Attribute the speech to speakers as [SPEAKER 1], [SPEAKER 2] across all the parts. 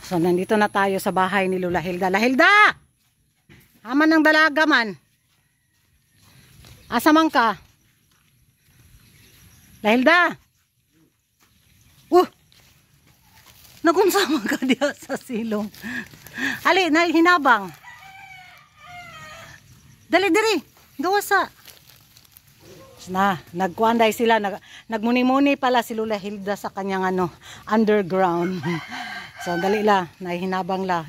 [SPEAKER 1] So, nandito na tayo sa bahay ni Lola Hilda. La Hilda! Haman ng dalaga man. Asa man ka? La Hilda! Nagunsama ka diya sa silong. Ali, hinabang. Dali, diri. Gawasa. Nagkuanday sila. Nagmuni-muni pala si Lola Hilda sa kanyang underground. So, dali la. Nahinabang la.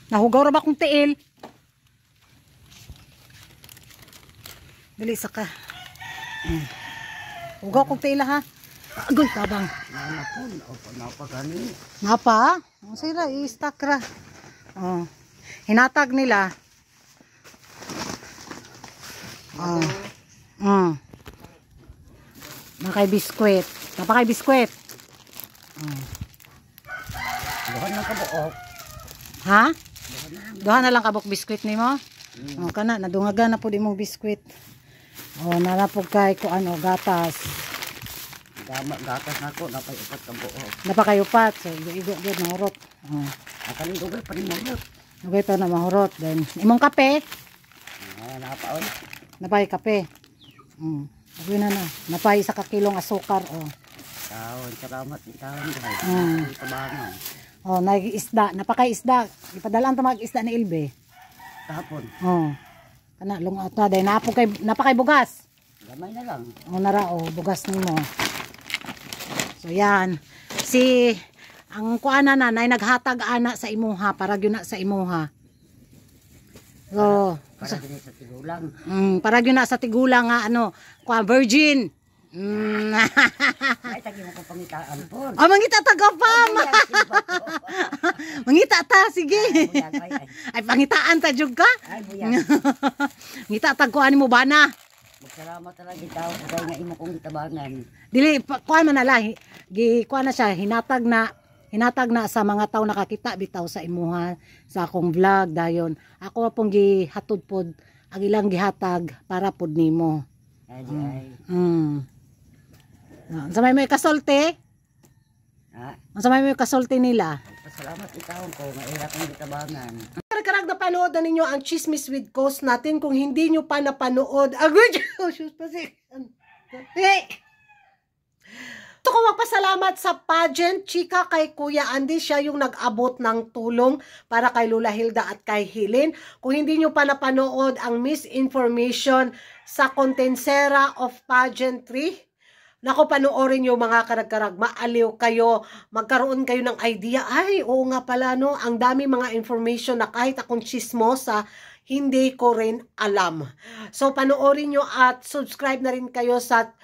[SPEAKER 1] Nahugaw ra ba kong tiil? Dali sa ka. Hugaw kong tiil ha. Agoy, tabang. Napa? Ang sira, i-stack ra. Oh. Hinatag nila. Nakay biskwit. Napakay biskwit.
[SPEAKER 2] Duhan lang kabuok.
[SPEAKER 1] Ha? Duhan na lang kabuk biskwit ni mo? Kana, nadungaga na po di mo biskwit. Nalapog kay ko gatas.
[SPEAKER 2] Gatas na ko, napay-upat kabuok.
[SPEAKER 1] Napakayupat. So, igo-igo na hurot.
[SPEAKER 2] Nakalindugay pa rin mahurot.
[SPEAKER 1] Okay to na mahurot. Then, imong kape?
[SPEAKER 2] Napaon.
[SPEAKER 1] Napay kape. Sabi na. Napay sa kakilong asukar.
[SPEAKER 2] Taon, salamat ni taon. Tabangan.
[SPEAKER 1] Nag-isda. Napakay-isda. Ipadalaan to mag-isda ni Ilbe.
[SPEAKER 2] Tapon.
[SPEAKER 1] Kana, lungat na. Dahil napakay bugas.
[SPEAKER 2] Gamay na lang.
[SPEAKER 1] Bugas ni mo. So, yan. Ang kuana na, naghatag ana sa imuha. Para yun na sa imuha. So,
[SPEAKER 2] para yun sa tigulang.
[SPEAKER 1] Para yun na sa tigulang nga, virgin.
[SPEAKER 2] Ay, tagi mo ko pangitaan po.
[SPEAKER 1] Mangita taga pa. Mangita ta, sige. Ay, pangitaan ta jud ka.
[SPEAKER 2] Ay, buyag.
[SPEAKER 1] Ngita tag kuan mo bana.
[SPEAKER 2] Salamat talaga itaw kay nga imo kong gitabangan.
[SPEAKER 1] Dili kuan man nala, kuan na siya hinatag na sa mga tawo nakakita bitaw sa imuha sa akong vlog dayon. Ako pong gihatod pod ang ilang gihatag para pod nimo.
[SPEAKER 2] Ay.
[SPEAKER 1] Sa may kasulti?
[SPEAKER 2] Ha?
[SPEAKER 1] Sa may kasulti nila.
[SPEAKER 2] Salamat itaw ko nga ira kong gitabangan.
[SPEAKER 3] Karag na panood na ninyo ang Chismis with Coast natin. Kung hindi nyo pa napanood, Ito ko magpasalamat sa pageant, chika, kay Kuya Andy. Siya yung nag-abot ng tulong para kay Lola Hilda at kay Hilin. Kung hindi nyo pa napanood ang misinformation sa Contensera of Pageantry, nako, panoorin nyo mga karag-karag, maaliw kayo, magkaroon kayo ng idea, ay, oo nga pala, ang dami mga information na kahit akong chismosa, hindi ko rin alam. So, panoorin nyo at subscribe na rin kayo sa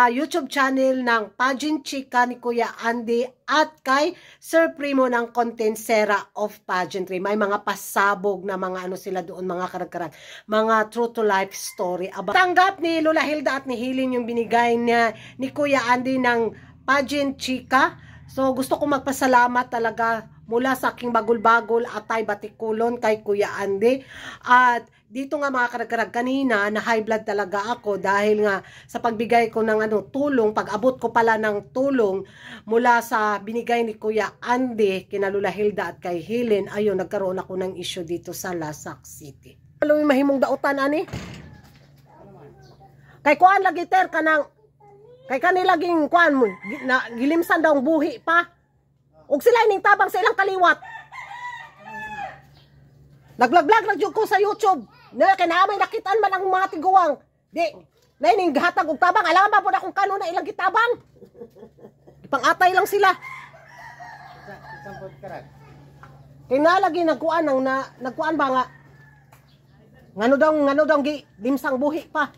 [SPEAKER 3] YouTube channel ng Pageant Chika ni Kuya Andy at kay Sir Primo ng Contensera of Pageantry. May mga pasabog na mga sila doon, mga karag-karag, mga true to life story. Tanggap ni Lola Hilda at ni Hilin yung binigay niya ni Kuya Andy ng Pageant Chika. So gusto ko magpasalamat talaga mula sa aking bagol-bagol atay batikulon kay Kuya Andy. At dito nga mga karag-karag, kanina na high blood talaga ako dahil nga sa pagbigay ko ng tulong, pag-abot ko pala ng tulong mula sa binigay ni Kuya Andy kina Lola Hilda at kay Helen. Ayun, nagkaroon ako ng issue dito sa Lasak City. Alam mo mahimong dautan ani? Kay kuan lagi ter kanang kay kanilaging kuan mo na gilimsan daw ang buhi pa. Ug sila ning tabang sa ilang kaliwat. Nag-vlog na jud ko sa YouTube. Na kinaamay nakitaan man ang mga tiguwang. Di, na ining hatag og tabang. Alam ba po na kung kano na ilang gitabang? Ipang-atay lang sila. Kinalagi nagkuan ang nagkuan ba nga? Ngano daw limsang buhi pa.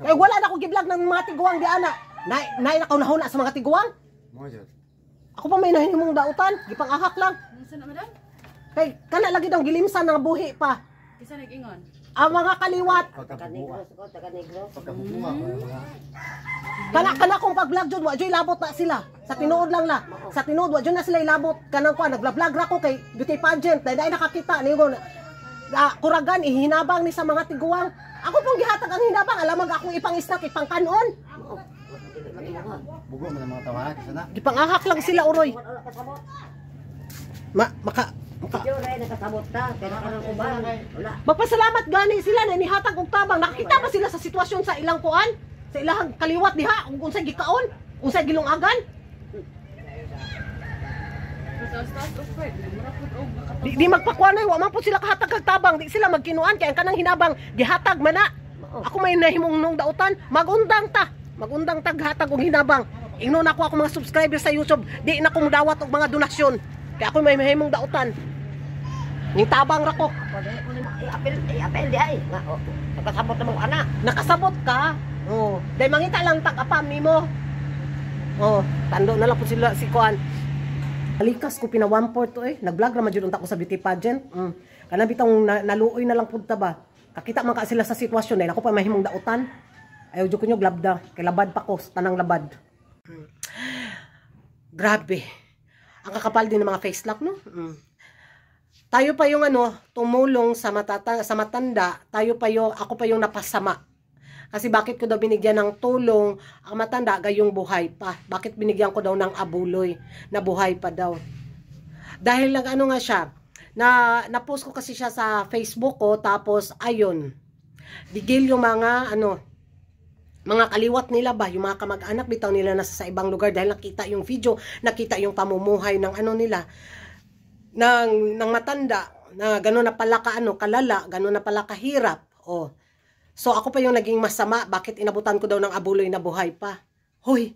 [SPEAKER 3] Kay wala na ko gi-vlog ng mga tiguwang di ana. Nay na nahuna sa mga tiguwang. Ako pa may nahinimong dautan, gipang-ahak lang.
[SPEAKER 4] Unsa na madam?
[SPEAKER 3] Kay kana lagi daw gilimsan ng buhi pa.
[SPEAKER 4] Isa nag-ingon.
[SPEAKER 3] Ang mga kaliwat. Kana kung pag-vlog jud wa joy labot na sila. Sa tinuod lang la. Sa tinuod wa jud na sila ilabot. Kanang kuan nag-vlog ra ko kay beauty pageant. Dai nakakita ningon. Kuragan ihinabang ni sa mga tiguwang. Ako pong gihatag ang hinabang, alamang akong ipang-snack, ipang-kanon.
[SPEAKER 2] Bugo man ang mga tao ha, kasi na.
[SPEAKER 3] Gipangahak lang sila uroy.
[SPEAKER 4] Wala kasabot.
[SPEAKER 3] Maka
[SPEAKER 4] Video rin, nakasabot ka. Kaya nakarang uban. Wala.
[SPEAKER 3] magpasalamat gani sila na nihatag og tabang. Nakita ba sila sa sitwasyon sa ilang kuan? Sa ilang kaliwat diha, ug unsay gikaon? Unsay gilungagan? Di magpakuanay, wa man po sila kahatag kag tabang, di sila magkinuan kay ang kanang hinabang gihatag man na. Ako may nahimong nung dautan, magundang ta. Magundang tag hatag og hinabang. Ingnon ako mga subscribers sa YouTube, di na kong dawat og mga donasyon. Kaya ako may nahimong dautan. Ning tabang ra ko.
[SPEAKER 4] Pwede ko na i-apel di ay. Nga, oh, nakasabot na mong anak.
[SPEAKER 3] Nakasabot ka. Oh, dahil mangita lang tag-apam nimo. Oh, tando na lang po sila si Kuan. Balikas ko pina 1/4 to Nag-vlog ra man jud unta ko sa beauty pageant. Kana bitong naluoy na lang pud ta ba. Kakita man ka sila sa sitwasyon dahil ako pa mahimong dautan. Ayaw jud ko nyo glabda kay labad pa ko sa tanang labad. Grabe. Ang kakapal din ng mga face lock, no? Tayo pa yung tumulong sa matanda, ako pa yung napasama. Kasi bakit ko daw binigyan ng tulong ang matanda gayong buhay pa? Bakit binigyan ko daw ng abuloy na buhay pa daw? Dahil lang nga siya, na-post ko kasi siya sa Facebook ko, tapos ayun, bigil yung mga mga kaliwat nila ba, yung mga kamag-anak bitaw nila nasa sa ibang lugar dahil nakita yung video, nakita yung pamumuhay ng nila, ng matanda, na gano'n na pala kalala, gano'n na pala kahirap. Oh. So ako pa yung naging masama, bakit inabutan ko daw ng abuloy na buhay pa? Hoy!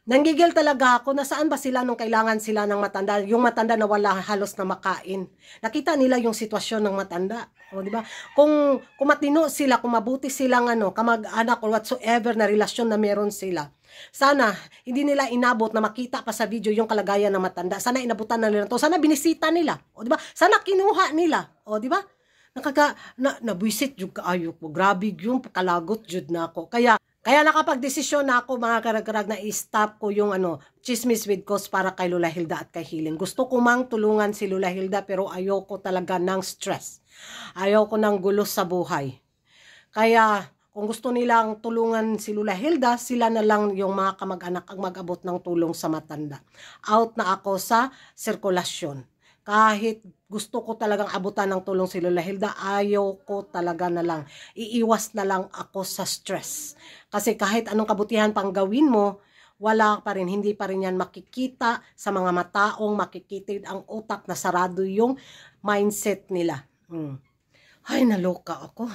[SPEAKER 3] Nanggigil talaga ako na saan ba sila nung kailangan sila ng matanda, yung matanda na wala halos na makain. Nakita nila yung sitwasyon ng matanda. O, di ba? Kung matino sila, kung mabuti silang kamag-anak or whatsoever na relasyon na meron sila, sana hindi nila inabot na makita pa sa video yung kalagayan ng matanda. Sana inabutan na nila to. Sana binisita nila. O, di ba? Sana kinuha nila. O, di ba? Nabwisit jud kaayo ko. Grabe yung kalagot jud na ako. Kaya nakapagdesisyon na ako mga karag-karag na i-stop ko yung chismis with cause para kay Lola Hilda at kay Hilin. Gusto ko mang tulungan si Lola Hilda pero ayoko talaga ng stress. Ayoko ng gulo sa buhay. Kaya kung gusto nilang tulungan si Lola Hilda, sila na lang yung mga kamag-anak ang mag-abot ng tulong sa matanda. Out na ako sa sirkulasyon. Kahit gusto ko talagang abutan ng tulong si Lola Hilda, ayaw ko talaga na lang. Iiwas na lang ako sa stress. Kasi kahit anong kabutihan pang gawin mo, wala pa rin, hindi pa rin yan makikita sa mga mataong makikitid ang utak na sarado yung mindset nila. Ay, naloka ako.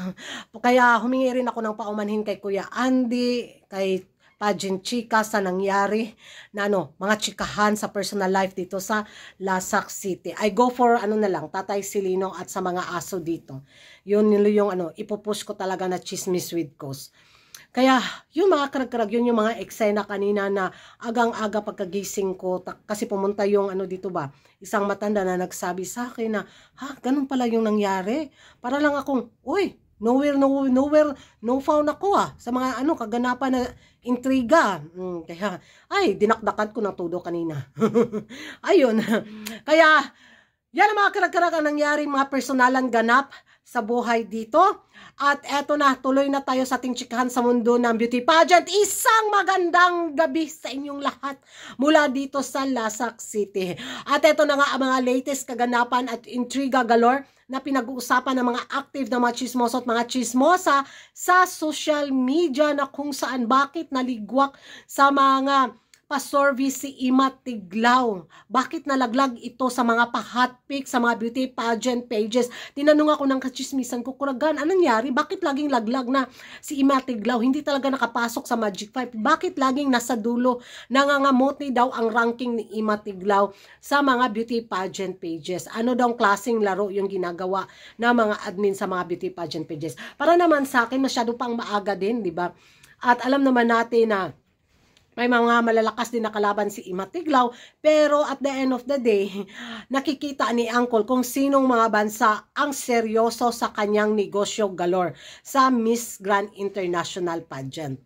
[SPEAKER 3] Kaya humingi rin ako ng paumanhin kay Kuya Andy, kay Pageant Chika sa nangyari na mga chikahan sa personal life dito sa Lasak City. I go for na lang, Tatay Silino at sa mga aso dito. Yun yung ipupush ko talaga na chismis with cause. Kaya yung mga karag-karag, yun yung mga eksena kanina na agang-aga pagkagising ko, kasi pumunta yung dito ba, isang matanda na nagsabi sa akin na, ganun pala yung nangyari. Para lang akong, uy, nowhere, no found ako sa mga kaganapan na intriga. Kaya, dinakdakan ko ng todo kanina. Ayun. Kaya, yan ang mga karag-karag ang nangyari, mga personalan ganap sa buhay dito. At eto na, tuloy na tayo sa ating chikahan sa mundo ng beauty pageant. Isang magandang gabi sa inyong lahat mula dito sa Lasak City. At eto na nga ang mga latest kaganapan at intriga galore na pinag-uusapan ng mga active na mga chismoso at mga chismosa sa social media na kung saan bakit naligwak sa mga pa-service si Ima Tiglaw. Bakit nalaglag ito sa mga pa-hotpick, sa mga beauty pageant pages? Tinanong ako ng kachismisan ko, Kuragan, anong nangyari? Bakit laging laglag na si Ima Tiglaw? Hindi talaga nakapasok sa Magic 5. Bakit laging nasa dulo? Nangangamote daw ang ranking ni Ima Tiglaw sa mga beauty pageant pages. Ano daw klaseng laro yung ginagawa ng mga admin sa mga beauty pageant pages? Para naman sa akin, masyado pang maaga din, di ba? At alam naman natin na may mga malalakas din na kalaban si Ima Tiglaw, pero at the end of the day, nakikita ni Uncle kung sinong mga bansa ang seryoso sa kanyang negosyo galore sa Miss Grand International Pageant.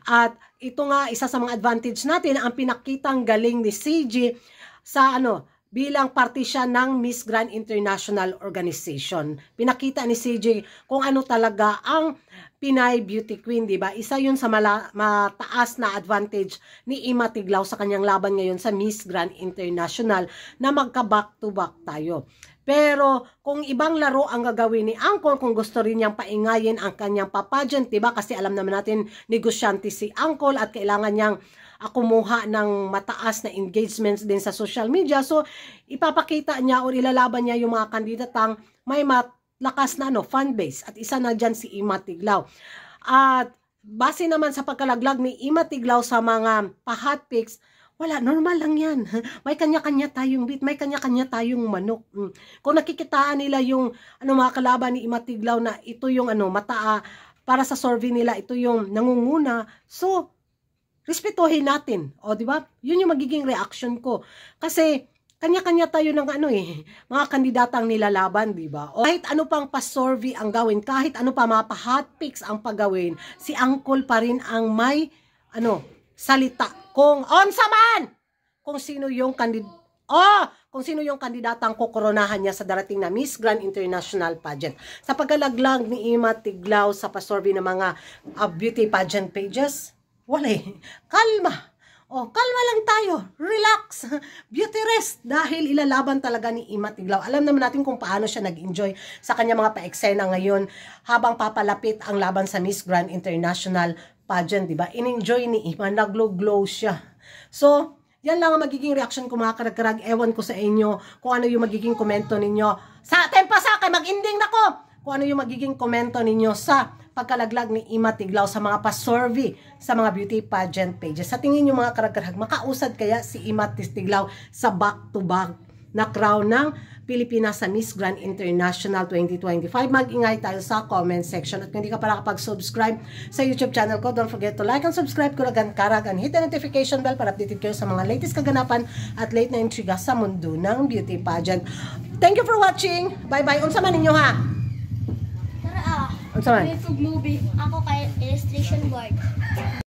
[SPEAKER 3] At ito nga, isa sa mga advantage natin, ang pinakitang galing ni CG sa bilang parte siya ng Miss Grand International Organization. Pinakita ni CJ kung ano talaga ang Pinay Beauty Queen, di ba? Isa yun sa mataas na advantage ni Ima Tiglao sa kanyang laban ngayon sa Miss Grand International na magka-back to back tayo. Pero kung ibang laro ang gagawin ni Angkol, kung gusto rin niyang paingayin ang kanyang papageant, di ba? Kasi alam naman natin negosyante si Angkol at kailangan niyang kumuha ng mataas na engagements din sa social media. So, ipapakita niya o ilalaban niya yung mga kandidatang may malakas na fan base. At isa na dyan si Ima Tiglao. At base naman sa pagkalaglag ni Ima Tiglao sa mga pa-hot picks, wala, normal lang yan. May kanya-kanya tayong beat, may kanya-kanya tayong manok. Kung nakikitaan nila yung mga kalaban ni Ima Tiglao na ito yung para sa survey nila, ito yung nangunguna. So, respetuhin natin. O, di ba? Yun yung magiging reaction ko. Kasi, kanya-kanya tayo ng mga kandidatang nilalaban, di ba? O, kahit ano pang pa-survey ang gawin, kahit ano pa mga pa-hot picks ang paggawin, si Angkol pa rin ang may, salita. Kung, kung sino yung kung sino yung kandidatang kukoronahan niya sa darating na Miss Grand International Pageant. Sa pagkalaglag ni Ima Tiglao sa pa-survey ng mga beauty pageant pages, wala kalma. Kalma lang tayo. Relax. Beauty rest. Dahil ilalaban talaga ni Ima Tiglao. Alam naman natin kung paano siya nag-enjoy sa kanya mga pa-eksena ngayon habang papalapit ang laban sa Miss Grand International Pageant, diba? In-enjoy ni Ima. Nag-glow siya. So, yan lang ang magiging reaction ko mga karag-karag. Ewan ko sa inyo kung ano yung magiging komento ninyo. Sa tempa sa akin, mag-ending na ko! Kung ano yung magiging komento ninyo sa pagkalaglag ni Ima Tiglao sa mga pa-survey sa mga beauty pageant pages. Sa tingin nyo mga karag-karag, makausad kaya si Ima Tiglao sa back-to-back na crown ng Pilipinas sa Miss Grand International 2025? Mag-ingay tayo sa comment section. At kung hindi ka pa nakapag-subscribe sa YouTube channel ko, don't forget to like and subscribe ko lagan karag and hit the notification bell para updated kayo sa mga latest kaganapan at late na intriga sa mundo ng beauty pageant. Thank you for watching. Bye-bye. Unsa man ninyo ha?
[SPEAKER 5] Tara
[SPEAKER 3] Unsa man?
[SPEAKER 5] movie. Ako kay illustration board.